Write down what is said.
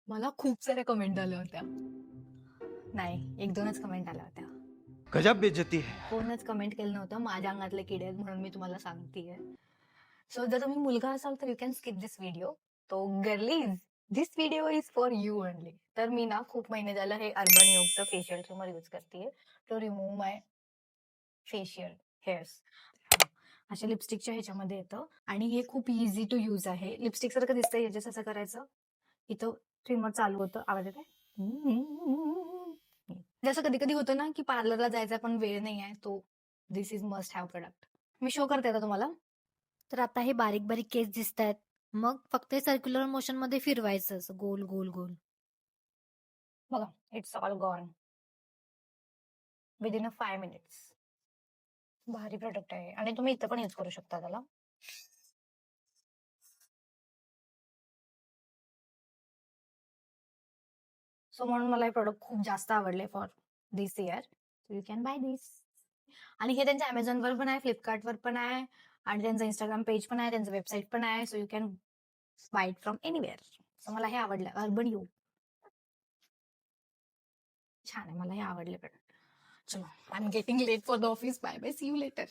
मला खूप साऱ्या कमेंट आल्या होत्या. नाही, 1-2च कमेंट आल्या होत्या. गजब बेइज्जती है. कोणच कमेंट केलं नव्हतं. माझ्या अंगातले किडे आहेत म्हणून मी तुम्हाला सांगतेय. सो जर तुम्ही मुलगा असाल तर you can skip this video. तो girlies, this video is for you only. तर मी ना खूप महिने झालं हे अर्बन योगचं फेशियल ट्रिमर यूज करतेय to remove my facial hairs. अशा लिपस्टिकच्या ह्याच्यामध्ये येतं आणि हे खूप इझी टू यूज आहे. लिपस्टिक सारखं दिसतंय, याच्यास असं करायचं, इथं ट्रिमर चालू होतं. आवाज येतोय? जसं कधी कधी होतं ना की पार्लरला जायचा पण वेळ नाही आहे, तो this is must have product. मी शो करते आता तुम्हाला. तर आता हे बारीक बारीक केस दिसत आहेत. मग फक्त सर्क्युलर मोशन मध्ये फिरवायचं असं गोल गोल गोल. बघा, it's all gone within a 5 minutes. भारी प्रोडक्ट आहे आणि तुम्ही इथं पण यूज करू शकता त्याला. सो म्हणून मला हे प्रोडक्ट खूप जास्त आवडले for this year. So you can buy this. आणि हे त्यांच्या अमेझॉनवर पण आहे, फ्लिपकार्टवर पण आहे आणि त्यांचं इंस्टाग्राम पेज पण आहे, त्यांचं वेबसाईट पण आहे. So you can buy it from anywhere. So मला हे आवडलं. अर्बन यू छान आहे, मला हे आवडले प्रोडक्ट. चलो, I am getting late for the office. Bye bye, see you letter.